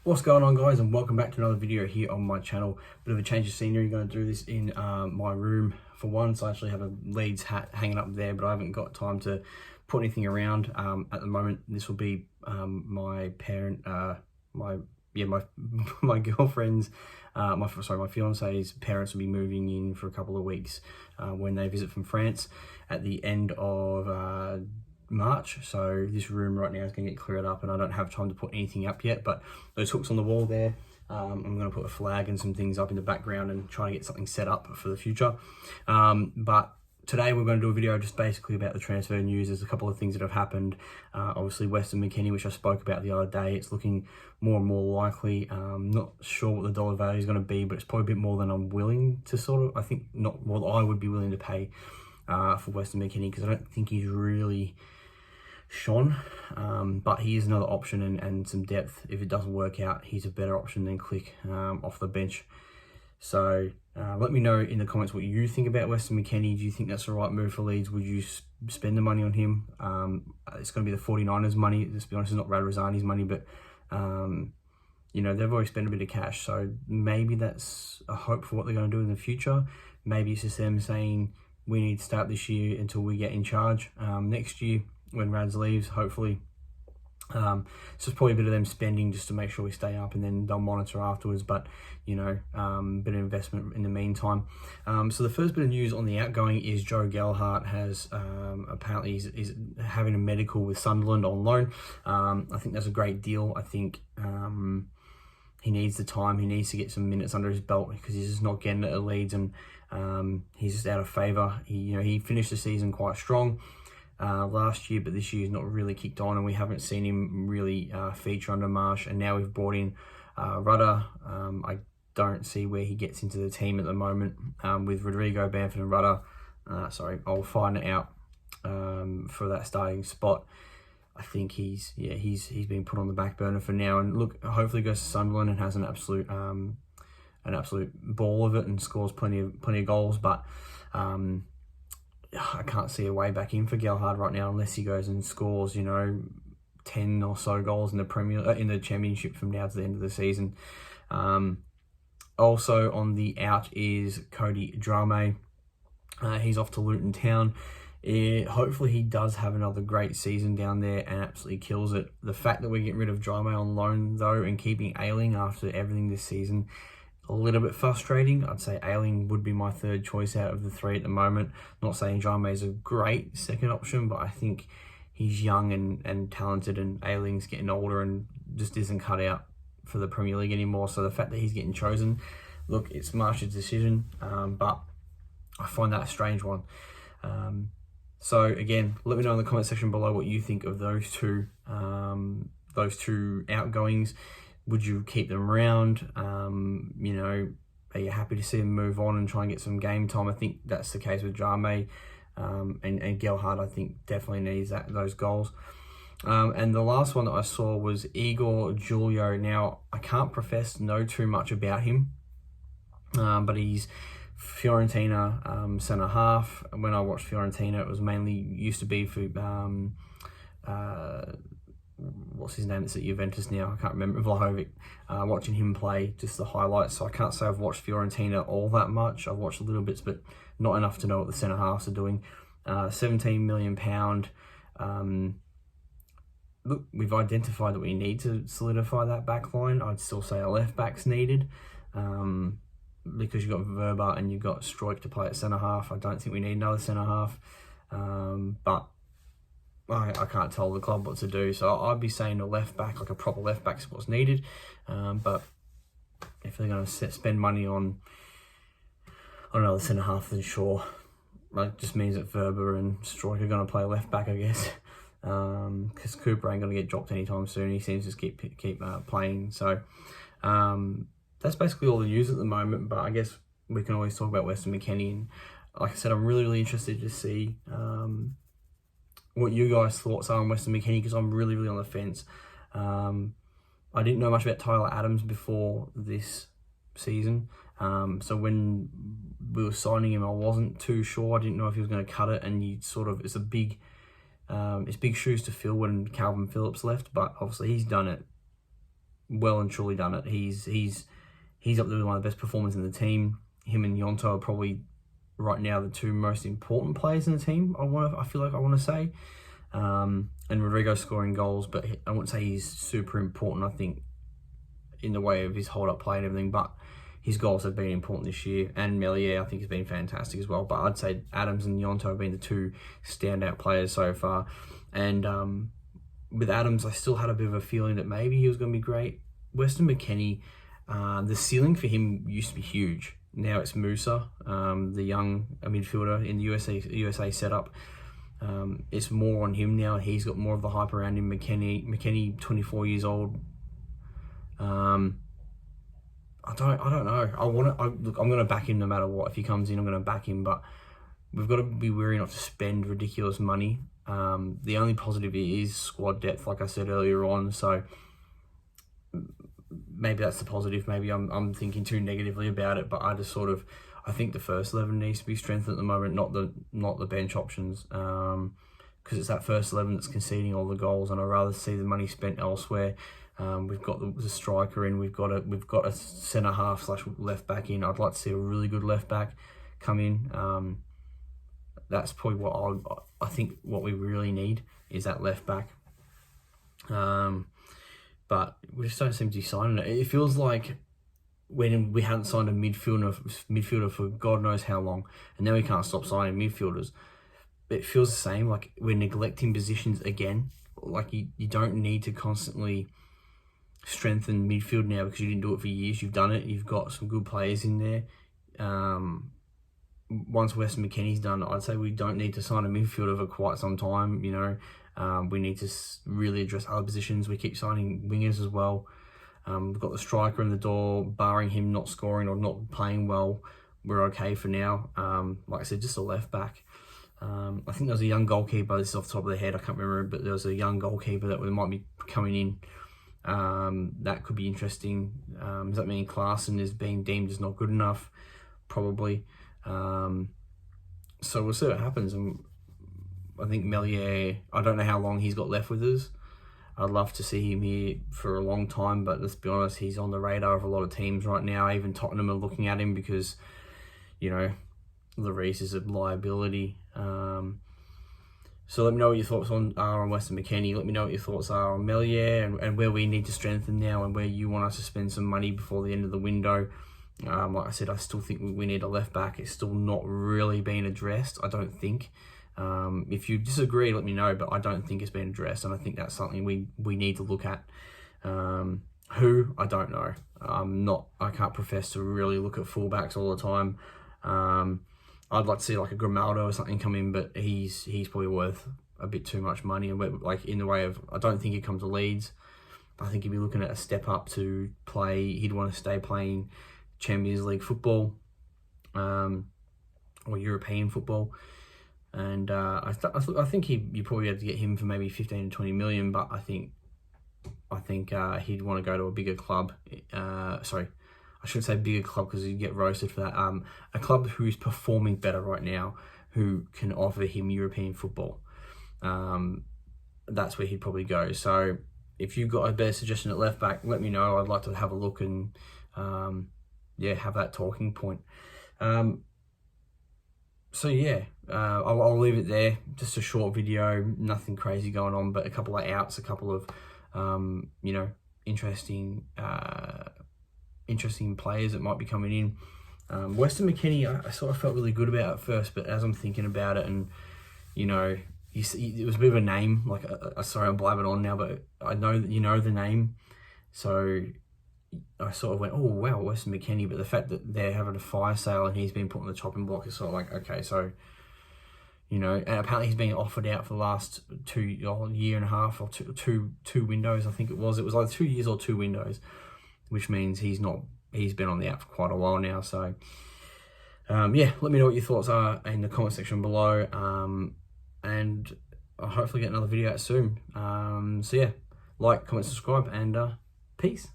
What's going on, guys, and welcome back to another video here on my channel. Bit of a change of scenery. Going to do this in my room for once. I actually have a Leeds hat hanging up there, but I haven't got time to put anything around at the moment. This will be my my girlfriend's my fiance's parents will be moving in for a couple of weeks when they visit from France at the end of March. So this room right now is going to get cleared up, and I don't have time to put anything up yet, but those hooks on the wall there, I'm going to put a flag and some things up in the background and try to get something set up for the future. But today we're going to do a video just basically about the transfer news. There's a couple of things that have happened. Obviously Weston McKennie, which I spoke about the other day, it's looking more and more likely. Not sure what the dollar value is going to be, but it's probably a bit more than I'm willing to I think not more than I would be willing to pay for Weston McKennie, because I don't think he's really shone, but he is another option and some depth. If it doesn't work out, he's a better option than Click off the bench. So let me know in the comments what you think about Weston McKennie. Do you think that's the right move for Leeds? Would you spend the money on him? It's going to be the 49ers money. Let's be honest, it's not Radrazani's money, but you know, they've already spent a bit of cash, so maybe that's a hope for what they're going to do in the future. Maybe it's just them saying we need to start this year until we get in charge next year when Rads leaves, hopefully. So it's probably a bit of them spending just to make sure we stay up, and then they'll monitor afterwards, but you know, bit of investment in the meantime. So the first bit of news on the outgoing is Joe Gelhardt has apparently is having a medical with Sunderland on loan. I think that's a great deal. I think he needs the time. He needs to get some minutes under his belt, because he's just not getting it at Leeds, and he's just out of favour. He finished the season quite strong last year, but this year's not really kicked on, and we haven't seen him really feature under Marsh. And now we've brought in Rudder. I don't see where he gets into the team at the moment with Rodrigo, Bamford and Rudder. I'll find it out for that starting spot. I think he's been put on the back burner for now, and look, hopefully goes to Sunderland and has an absolute ball of it and scores plenty of goals, but I can't see a way back in for Gelhardt right now unless he goes and scores, 10 or so goals in the Championship from now to the end of the season. Also on the out is Gelhardt Drameh. He's off to Luton Town. Hopefully he does have another great season down there and absolutely kills it. The fact that we're getting rid of Drameh on loan though and keeping Ayling after everything this season, a little bit frustrating. I'd say Ayling would be my third choice out of the three at the moment. Not saying Drameh is a great second option, but I think he's young and talented, and Ayling's getting older and just isn't cut out for the Premier League anymore. So the fact that he's getting chosen, look, it's Marsh's decision, but I find that a strange one. So again, let me know in the comment section below what you think of those two outgoings. Would you keep them around? Are you happy to see them move on and try and get some game time? I think that's the case with Drameh, and Gelhardt, I think, definitely needs those goals. And the last one that I saw was Igor Julio. Now, I can't profess to know too much about him, but he's Fiorentina centre half. When I watched Fiorentina, it was mainly used to be for what's his name that's at Juventus now, I can't remember, Vlahovic. Watching him play, just the highlights, so I can't say I've watched Fiorentina all that much. I've watched a little bits, but not enough to know what the centre halves are doing. £17 million. Look, we've identified that we need to solidify that back line. I'd still say a left back's needed, because you've got Verba and you've got Struijk to play at centre half. I don't think we need another centre half, but I can't tell the club what to do, so I'd be saying a left back, like a proper left back, is what's needed. But if they're going to spend money on another centre half, then sure. It just means that Verba and Struijk are going to play left back, I guess, because Cooper ain't going to get dropped anytime soon. He seems to keep playing. So that's basically all the news at the moment. But I guess we can always talk about Weston McKennie, and like I said, I'm really interested to see what you guys' thoughts are on Weston McKennie, because I'm really on the fence. I didn't know much about Tyler Adams before this season, so when we were signing him, I wasn't too sure. I didn't know if he was going to cut it, and it's big shoes to fill when Calvin Phillips left, but obviously he's done it well and truly done it. He's up there with one of the best performers in the team. Him and Yonto are probably right now the two most important players in the team. I feel like I want to say, and Rodrigo scoring goals, but I wouldn't say he's super important. I think in the way of his hold up play and everything, but his goals have been important this year, and Meslier I think has been fantastic as well. But I'd say Adams and Yonto have been the two standout players so far. And with Adams, I still had a bit of a feeling that maybe he was going to be great. Weston McKennie, the ceiling for him used to be huge. Now it's Musa, the young midfielder in the USA setup. It's more on him now. He's got more of the hype around him. McKennie, 24 years old. I don't know. Look, I'm gonna back him no matter what. If he comes in, I'm gonna back him. But we've got to be wary not to spend ridiculous money. The only positive is squad depth, like I said earlier on. So maybe that's the positive. Maybe I'm thinking too negatively about it. But I think the first 11 needs to be strengthened at the moment, not the bench options. Because it's that first 11 that's conceding all the goals, and I'd rather see the money spent elsewhere. We've got the striker in. We've got a centre half / left back in. I'd like to see a really good left back come in. That's probably what I think. What we really need is that left back. But we just don't seem to be signing it. It feels like when we hadn't signed a midfielder for God knows how long, and then we can't stop signing midfielders. It feels the same. Like we're neglecting positions again. Like you don't need to constantly strengthen midfield now because you didn't do it for years. You've done it. You've got some good players in there. Once Weston McKennie's done, I'd say we don't need to sign a midfielder for quite some time. We need to really address other positions. We keep signing wingers as well. We've got the striker in the door. Barring him not scoring or not playing well, we're okay for now. Like I said, just a left back. I think there was a young goalkeeper. This is off the top of the head. I can't remember, but there was a young goalkeeper that might be coming in. That could be interesting. Does that mean Klaassen is being deemed as not good enough? Probably. So we'll see what happens. And I think Meslier, I don't know how long he's got left with us. I'd love to see him here for a long time, but let's be honest, he's on the radar of a lot of teams right now. Even Tottenham are looking at him because, Lloris is a liability. So let me know what your thoughts are on Weston McKennie. Let me know what your thoughts are on Meslier and where we need to strengthen now and where you want us to spend some money before the end of the window. Like I said, I still think we need a left back. It's still not really been addressed, I don't think. If you disagree, let me know, but I don't think it's been addressed, and I think that's something we need to look at. Who? I don't know. I can't profess to really look at fullbacks all the time. I'd like to see like a Grimaldo or something come in, but he's probably worth a bit too much money, and like in the way of, I don't think he'd come to Leeds. I think he'd be looking at a step up to play. He'd want to stay playing Champions League football, or European football, and I think you probably have to get him for maybe 15 to 20 million, but I think he'd want to go to a bigger club. Sorry, I shouldn't say bigger club because he'd get roasted for that. A club who's performing better right now, who can offer him European football. That's where he'd probably go. So if you've got a better suggestion at left back, let me know. I'd like to have a look and have that talking point. I'll leave it there. Just a short video, nothing crazy going on, but a couple of outs, a couple of interesting players that might be coming in. Weston McKennie, I sort of felt really good about at first, but as I'm thinking about it, and it was a bit of a name. Like, sorry, I'm blabbing on now, but I know that the name, so I sort of went, oh wow, Weston McKennie. But the fact that they're having a fire sale and he's been put on the chopping block is sort of like, okay, so and apparently he's been offered out for the last year and a half or two windows. I think it was like 2 years or 2 windows, which means he's been on the app for quite a while now. So let me know what your thoughts are in the comment section below, and I'll hopefully get another video out soon. Like, comment, subscribe, and peace.